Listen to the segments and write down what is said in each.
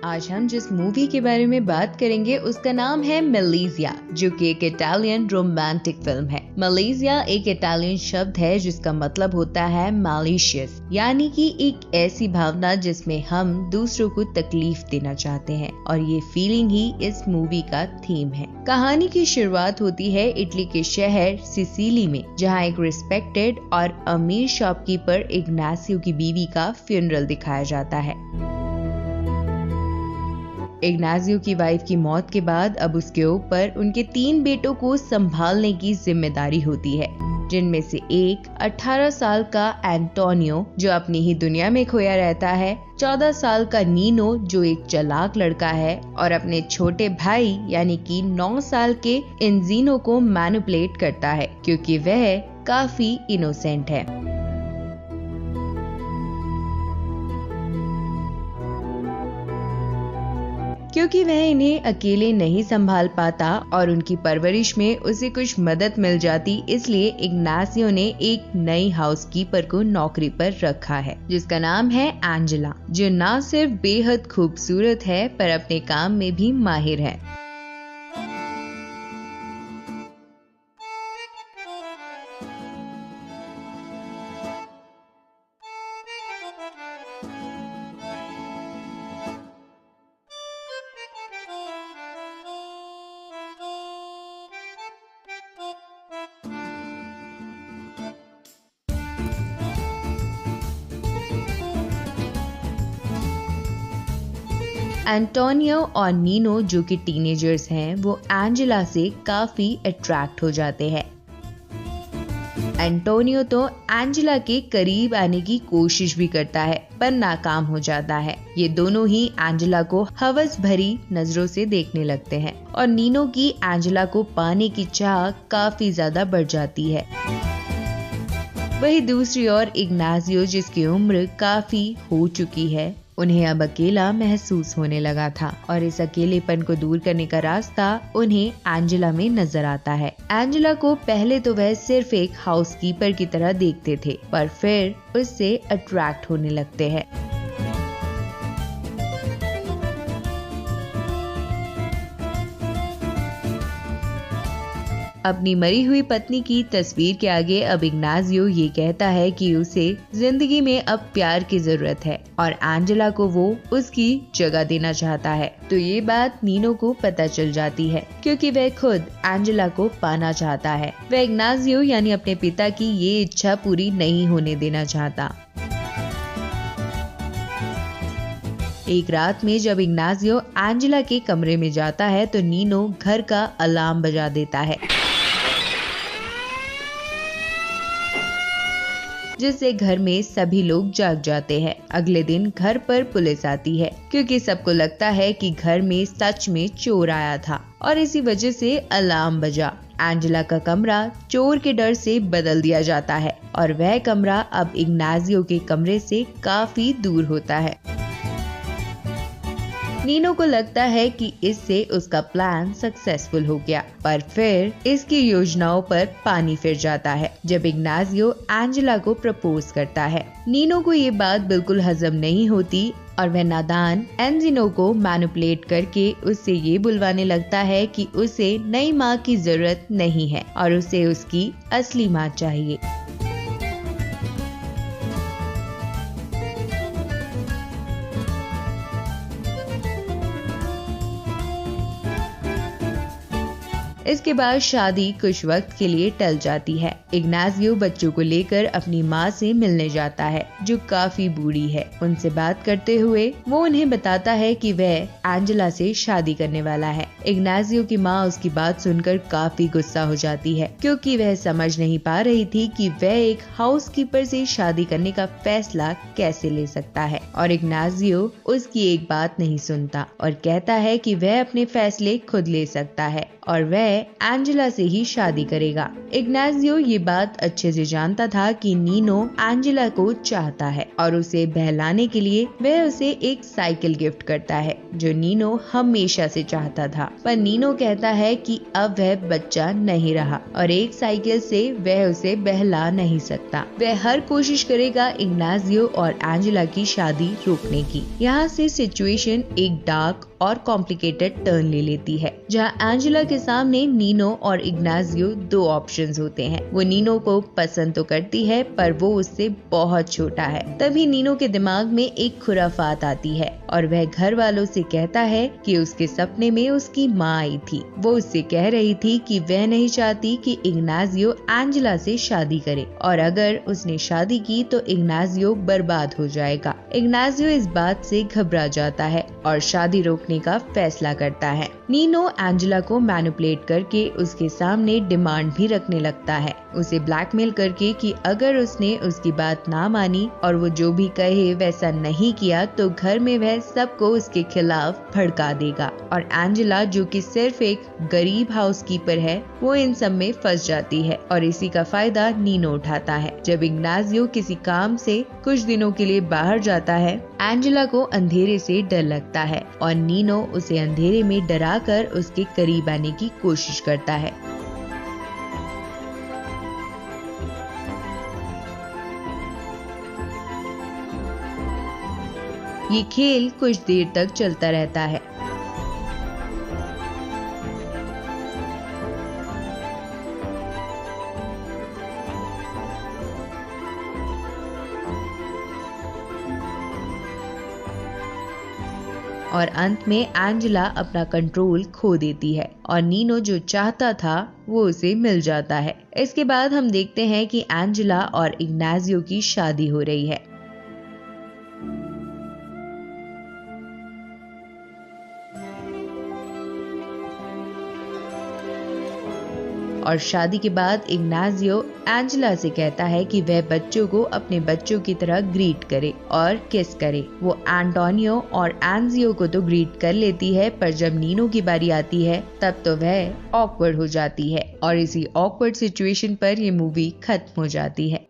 आज हम जिस मूवी के बारे में बात करेंगे उसका नाम है मलेशिया, जो कि एक इटालियन रोमांटिक फिल्म है। मलेशिया एक इटालियन शब्द है जिसका मतलब होता है मैलिशियस, यानी कि एक ऐसी भावना जिसमें हम दूसरों को तकलीफ देना चाहते हैं, और ये फीलिंग ही इस मूवी का थीम है। कहानी की शुरुआत होती है इटली के शहर सिसिली में, जहाँ एक रिस्पेक्टेड और अमीर शॉपकीपर इग्नासियो की बीवी का फ्यूनरल दिखाया जाता है। इग्नासियो की वाइफ की मौत के बाद अब उसके ऊपर उनके 3 बेटों को संभालने की जिम्मेदारी होती है, जिनमें से एक 18 साल का एंटोनियो, जो अपनी ही दुनिया में खोया रहता है, 14 साल का नीनो, जो एक चालाक लड़का है, और अपने छोटे भाई यानी कि 9 साल के एंजीनो को मैनिपुलेट करता है, क्योंकि वह काफी इनोसेंट है। क्योंकि वह इन्हें अकेले नहीं संभाल पाता और उनकी परवरिश में उसे कुछ मदद मिल जाती, इसलिए इग्नासियो ने एक नई हाउसकीपर को नौकरी पर रखा है, जिसका नाम है एंजेला, जो न सिर्फ बेहद खूबसूरत है पर अपने काम में भी माहिर है। एंटोनियो और नीनो, जो कि टीनेजर्स हैं, वो एंजेला से काफी अट्रैक्ट हो जाते हैं। एंटोनियो तो एंजेला के करीब आने की कोशिश भी करता है, पर नाकाम हो जाता है। ये दोनों ही एंजेला को हवस भरी नजरों से देखने लगते हैं, और नीनो की एंजेला को पाने की चाह काफी ज्यादा बढ़ जाती है। वही दूसरी ओर इग्नासियो, जिसकी उम्र काफी हो चुकी है, उन्हें अब अकेला महसूस होने लगा था, और इस अकेलेपन को दूर करने का रास्ता उन्हें एंजेला में नजर आता है। एंजेला को पहले तो वह सिर्फ एक हाउसकीपर की तरह देखते थे, पर फिर उससे अट्रैक्ट होने लगते हैं। अपनी मरी हुई पत्नी की तस्वीर के आगे अब इग्नासियो ये कहता है कि उसे जिंदगी में अब प्यार की जरूरत है, और एंजेला को वो उसकी जगह देना चाहता है। तो ये बात नीनो को पता चल जाती है, क्योंकि वह खुद एंजेला को पाना चाहता है। वह इग्नासियो यानी अपने पिता की ये इच्छा पूरी नहीं होने देना चाहता। एक रात में जब इग्नासियो एंजेला के कमरे में जाता है, तो नीनो घर का अलार्म बजा देता है, जिससे घर में सभी लोग जाग जाते हैं। अगले दिन घर पर पुलिस आती है, क्योंकि सबको लगता है कि घर में सच में चोर आया था, और इसी वजह से अलार्म बजा। एंजेला का कमरा चोर के डर से बदल दिया जाता है, और वह कमरा अब इग्नासियो के कमरे से काफी दूर होता है। नीनो को लगता है कि इससे उसका प्लान सक्सेसफुल हो गया, पर फिर इसकी योजनाओं पर पानी फिर जाता है जब इग्नासियो एंजेला को प्रपोज करता है। नीनो को ये बात बिल्कुल हजम नहीं होती, और वह नादान एंजिनो को मैनिपुलेट करके उससे ये बुलवाने लगता है कि उसे नई माँ की जरूरत नहीं है, और उसे उसकी असली माँ चाहिए। इसके बाद शादी कुछ वक्त के लिए टल जाती है। इग्नासियो बच्चों को लेकर अपनी माँ से मिलने जाता है, जो काफी बूढ़ी है। उनसे बात करते हुए वो उन्हें बताता है कि वह एंजेला से शादी करने वाला है। इग्नासियो की माँ उसकी बात सुनकर काफी गुस्सा हो जाती है, क्योंकि वह समझ नहीं पा रही थी कि वह एक हाउसकीपर से शादी करने का फैसला कैसे ले सकता है। और इग्नासियो उसकी एक बात नहीं सुनता और कहता है कि वह अपने फैसले खुद ले सकता है, और वह एंजेला से ही शादी करेगा। इग्नाजियो ये बात अच्छे से जानता था कि नीनो एंजेला को चाहता है और उसे बहलाने के लिए वह उसे एक साइकिल गिफ्ट करता है जो नीनो हमेशा से चाहता था। पर नीनो कहता है कि अब वह बच्चा नहीं रहा और एक साइकिल से वह उसे बहला नहीं सकता। वह हर कोशिश करेगा इग्नाजियो और एंजेला की शादी रोकने की। यहाँ से सिचुएशन एक डार्क और कॉम्प्लिकेटेड टर्न ले लेती है, जहाँ एंजेला के सामने नीनो और इग्नाजियो दो ऑप्शंस होते हैं। वो नीनो को पसंद तो करती है पर वो उससे बहुत छोटा है। तभी नीनो के दिमाग में एक खुराफात आती है और वह घर वालों से कहता है कि उसके सपने में उसकी माँ आई थी। वो उससे कह रही थी कि वह नहीं चाहती कि इग्नाजियो एंजेला से शादी करे और अगर उसने शादी की तो इग्नाजियो बर्बाद हो जाएगा। इग्नाजियो इस बात से घबरा जाता है और शादी रोकने का फैसला करता है। नीनो एंजेला को मैनिपुलेट करके उसके सामने डिमांड भी रखने लगता है, उसे ब्लैकमेल करके कि अगर उसने उसकी बात ना मानी और वो जो भी कहे वैसा नहीं किया तो घर में वह सबको उसके खिलाफ भड़का देगा। और एंजेला जो कि सिर्फ एक गरीब हाउसकीपर है, वो इन सब में फंस जाती है और इसी का फायदा नीनो उठाता है। जब इग्नाजियो किसी काम से कुछ दिनों के लिए बाहर जाता है, एंजेला को अंधेरे से डर लगता है और नीनो उसे अंधेरे में डराकर उसके करीब आने की कोशिश करता है। ये खेल कुछ देर तक चलता रहता है। और अंत में एंजेला अपना कंट्रोल खो देती है और नीनो जो चाहता था वो उसे मिल जाता है। इसके बाद हम देखते हैं कि एंजेला और इग्नाजियो की शादी हो रही है। और शादी के बाद इग्नाजियो एंजेला से कहता है कि वह बच्चों को अपने बच्चों की तरह ग्रीट करे और किस करे। वो एंटोनियो और एंजियो को तो ग्रीट कर लेती है, पर जब नीनो की बारी आती है तब तो वह ऑकवर्ड हो जाती है और इसी ऑकवर्ड सिचुएशन पर ये मूवी खत्म हो जाती है।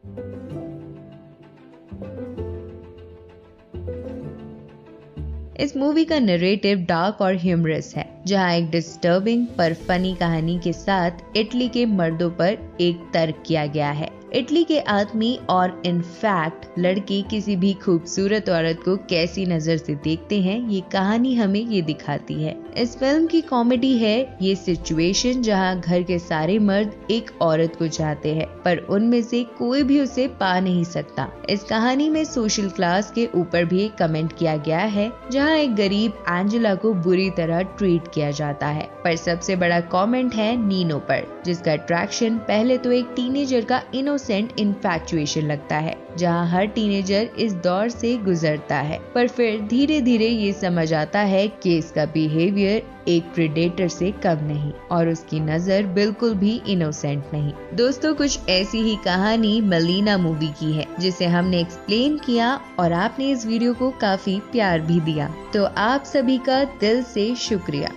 इस मूवी का नरेटिव डार्क और ह्यूमरस है, जहां एक डिस्टर्बिंग पर फनी कहानी के साथ इटली के मर्दों पर एक तर्क किया गया है। इटली के आदमी और इनफैक्ट लड़के किसी भी खूबसूरत औरत को कैसी नजर से देखते हैं, ये कहानी हमें ये दिखाती है। इस फिल्म की कॉमेडी है ये सिचुएशन जहां घर के सारे मर्द एक औरत को चाहते हैं पर उनमें से कोई भी उसे पा नहीं सकता। इस कहानी में सोशल क्लास के ऊपर भी एक कमेंट किया गया है, जहां एक गरीब एंजेला को बुरी तरह ट्रीट किया जाता है। पर सबसे बड़ा कमेंट है नीनो पर, जिसका अट्रैक्शन पहले तो एक टीनेजर का इनोसेंट इन्फैक्चुएशन लगता है, जहां हर टीनेजर इस दौर से गुजरता है। पर फिर धीरे धीरे ये समझ आता है कि इसका बिहेवियर एक प्रेडेटर से कम नहीं और उसकी नजर बिल्कुल भी इनोसेंट नहीं। दोस्तों, कुछ ऐसी ही कहानी मलीना मूवी की है, जिसे हमने एक्सप्लेन किया और आपने इस वीडियो को काफी प्यार भी दिया, तो आप सभी का दिल से शुक्रिया।